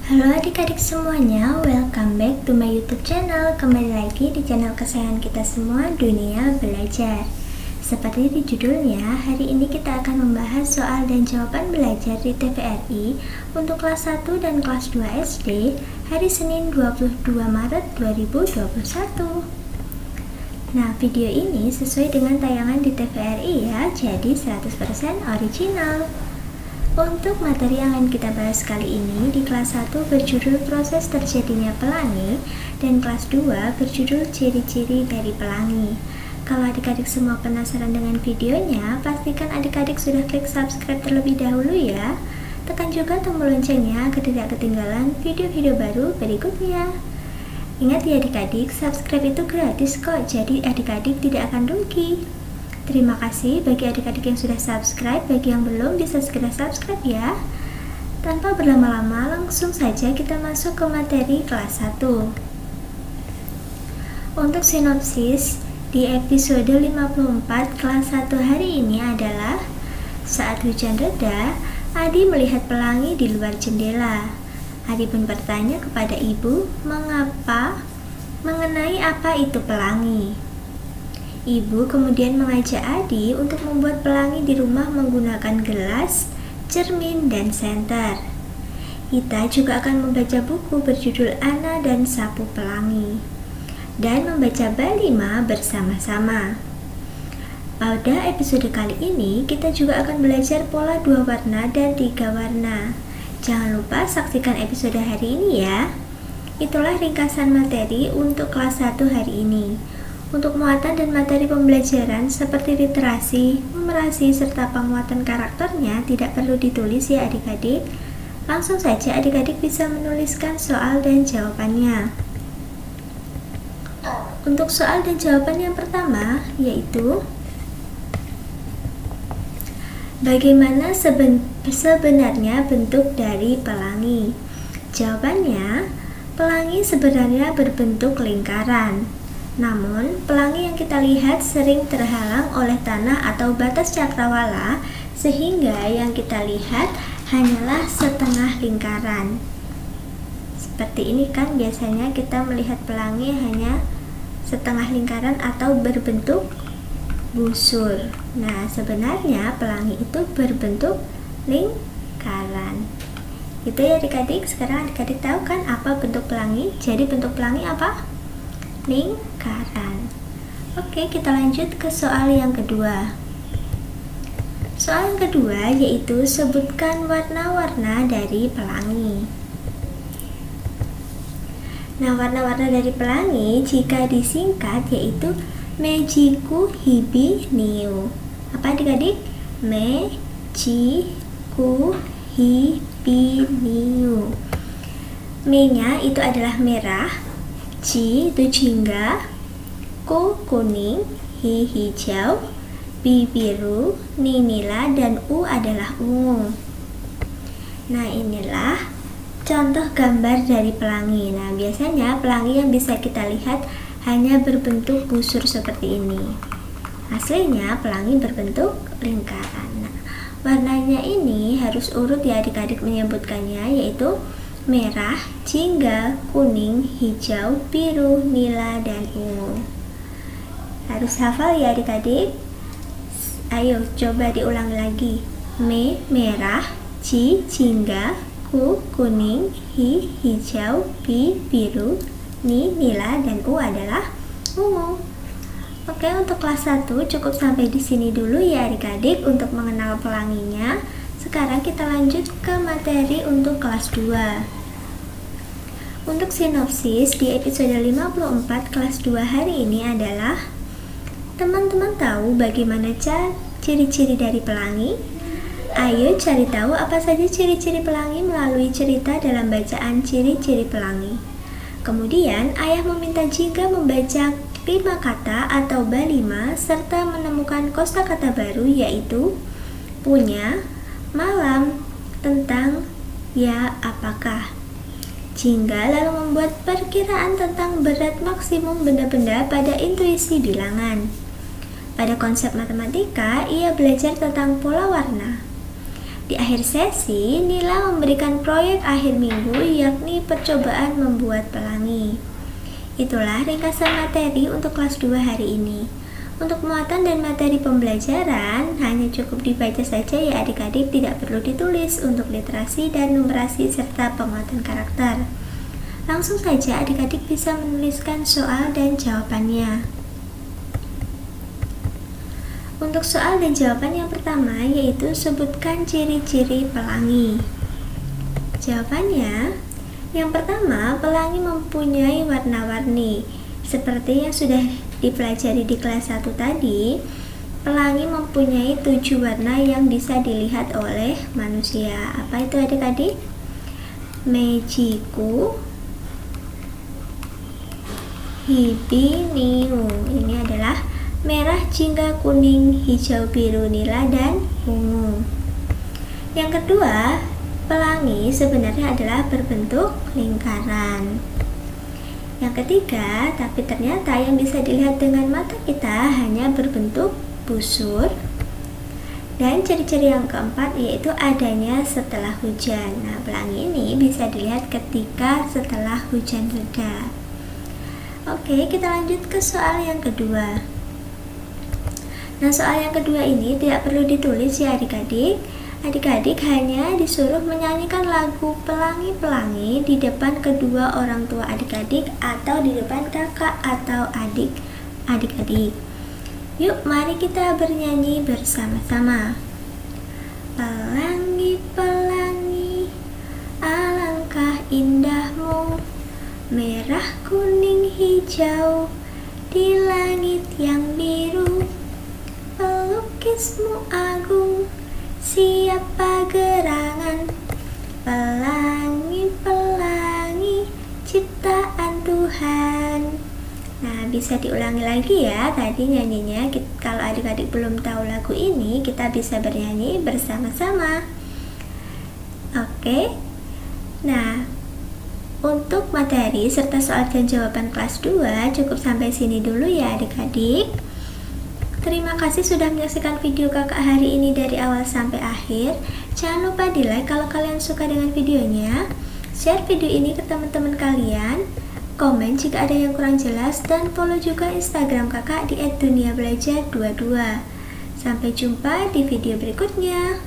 Halo adik-adik semuanya, welcome back to my YouTube channel. Kembali lagi di channel kesayangan kita semua, Dunia Belajar. Seperti di judulnya, hari ini kita akan membahas soal dan jawaban belajar di TVRI untuk kelas 1 dan kelas 2 SD hari Senin 22 Maret 2021. Nah, video ini sesuai dengan tayangan di TVRI ya, jadi 100% original. Untuk materi yang akan kita bahas kali ini di kelas 1 berjudul proses terjadinya pelangi dan kelas 2 berjudul ciri-ciri dari pelangi. Kalau adik-adik semua penasaran dengan videonya, pastikan adik-adik sudah klik subscribe terlebih dahulu ya. Tekan juga tombol loncengnya agar tidak ketinggalan video-video baru berikutnya. Ingat ya adik-adik, subscribe itu gratis kok, jadi adik-adik tidak akan rugi. Terima kasih bagi adik-adik yang sudah subscribe, bagi yang belum bisa segera subscribe ya. Tanpa berlama-lama, langsung saja kita masuk ke materi kelas 1. Untuk sinopsis, di episode 54 kelas 1 hari ini adalah saat hujan reda, Adi melihat pelangi di luar jendela. Adi pun bertanya kepada ibu, mengenai apa itu pelangi. Ibu kemudian mengajak Adi untuk membuat pelangi di rumah menggunakan gelas, cermin, dan senter. Kita juga akan membaca buku berjudul Ana dan Sapu Pelangi dan membaca bab 5 bersama-sama. Pada episode kali ini, kita juga akan belajar pola 2 warna dan 3 warna. Jangan lupa saksikan episode hari ini ya. Itulah ringkasan materi untuk kelas 1 hari ini. Untuk muatan dan materi pembelajaran seperti literasi, numerasi, serta penguatan karakternya tidak perlu ditulis ya adik-adik. Langsung saja adik-adik bisa menuliskan soal dan jawabannya. Untuk soal dan jawaban yang pertama yaitu bagaimana sebenarnya bentuk dari pelangi? Jawabannya, pelangi sebenarnya berbentuk lingkaran. Namun, pelangi yang kita lihat sering terhalang oleh tanah atau batas cakrawala, sehingga yang kita lihat hanyalah setengah lingkaran. Seperti ini kan biasanya kita melihat pelangi hanya setengah lingkaran atau berbentuk busur. Nah, sebenarnya pelangi itu berbentuk lingkaran. Itu ya adik-adik. Sekarang adik-adik tahu kan apa bentuk pelangi? Jadi bentuk pelangi apa? Lingkaran. Oke, kita lanjut ke soal yang kedua. Soal yang kedua yaitu sebutkan warna-warna dari pelangi. Nah, warna-warna dari pelangi jika disingkat yaitu Mejiku Hibi Niu. Apa adik-adik? Mejiku Hibi Niu. Me-nya itu adalah merah, Ji itu jingga, Ku kuning, Hi hijau, Bi biru, Ni nila, dan U adalah ungu. Nah, inilah contoh gambar dari pelangi. Nah, biasanya pelangi yang bisa kita lihat hanya berbentuk busur seperti ini. Aslinya pelangi berbentuk lingkaran. Nah, warnanya ini harus urut ya adik-adik menyebutkannya, yaitu merah, jingga, kuning, hijau, biru, nila, dan ungu. Harus hafal ya adik-adik. Ayo coba diulang lagi. Merah, jingga, kuning, hijau, biru, nila, dan U adalah ungu. Oke, untuk kelas 1 cukup sampai di sini dulu ya adik-adik untuk mengenal pelanginya. Sekarang kita lanjut ke materi untuk kelas 2. Untuk sinopsis di episode 54 kelas 2 hari ini adalah teman-teman tahu bagaimana ciri-ciri dari pelangi? Ayo cari tahu apa saja ciri-ciri pelangi melalui cerita dalam bacaan ciri-ciri pelangi. Kemudian ayah meminta Jingga membaca 5 kata atau bab 5 serta menemukan kosakata baru yaitu punya, malam, tentang, ya, apakah. Jingga lalu membuat perkiraan tentang berat maksimum benda-benda pada intuisi bilangan. Pada konsep matematika, ia belajar tentang pola warna. Di akhir sesi, Nila memberikan proyek akhir minggu yakni percobaan membuat pelangi. Itulah ringkasan materi untuk kelas 2 hari ini. Untuk muatan dan materi pembelajaran hanya cukup dibaca saja ya adik-adik, tidak perlu ditulis untuk literasi dan numerasi serta penguatan karakter. Langsung saja adik-adik bisa menuliskan soal dan jawabannya. Untuk soal dan jawaban yang pertama yaitu sebutkan ciri-ciri pelangi. Jawabannya, yang pertama, pelangi mempunyai warna-warni. Seperti yang sudah dipelajari di kelas 1 tadi, pelangi mempunyai 7 warna yang bisa dilihat oleh manusia. Apa itu adik-adik? Mejiku, Hibiniu. Ini adalah merah, jingga, kuning, hijau, biru, nila, dan ungu. Yang kedua, pelangi sebenarnya adalah berbentuk lingkaran. Yang ketiga, tapi ternyata yang bisa dilihat dengan mata kita hanya berbentuk busur. Dan ciri-ciri yang keempat yaitu adanya setelah hujan. Nah, pelangi ini bisa dilihat ketika setelah hujan reda. Oke, kita lanjut ke soal yang kedua. Nah, soal yang kedua ini tidak perlu ditulis ya adik-adik. Adik-adik hanya disuruh menyanyikan lagu Pelangi-Pelangi di depan kedua orang tua adik-adik atau di depan kakak atau adik-adik. Yuk, mari kita bernyanyi bersama-sama. Pelangi-pelangi, alangkah indahmu, merah, kuning, hijau, di langit yang biru. Pelukismu agung, siapa gerangan, pelangi-pelangi, ciptaan Tuhan. Nah, bisa diulangi lagi ya tadi nyanyinya. Kalau adik-adik belum tahu lagu ini, kita bisa bernyanyi bersama-sama. Oke. Nah, untuk materi serta soal dan jawaban kelas 2 cukup sampai sini dulu ya adik-adik. Terima kasih sudah menyaksikan video kakak hari ini dari awal sampai akhir. Jangan lupa di like kalau kalian suka dengan videonya, share video ini ke teman-teman kalian, komen jika ada yang kurang jelas, dan follow juga Instagram kakak di @duniabelajar22. Sampai jumpa di video berikutnya.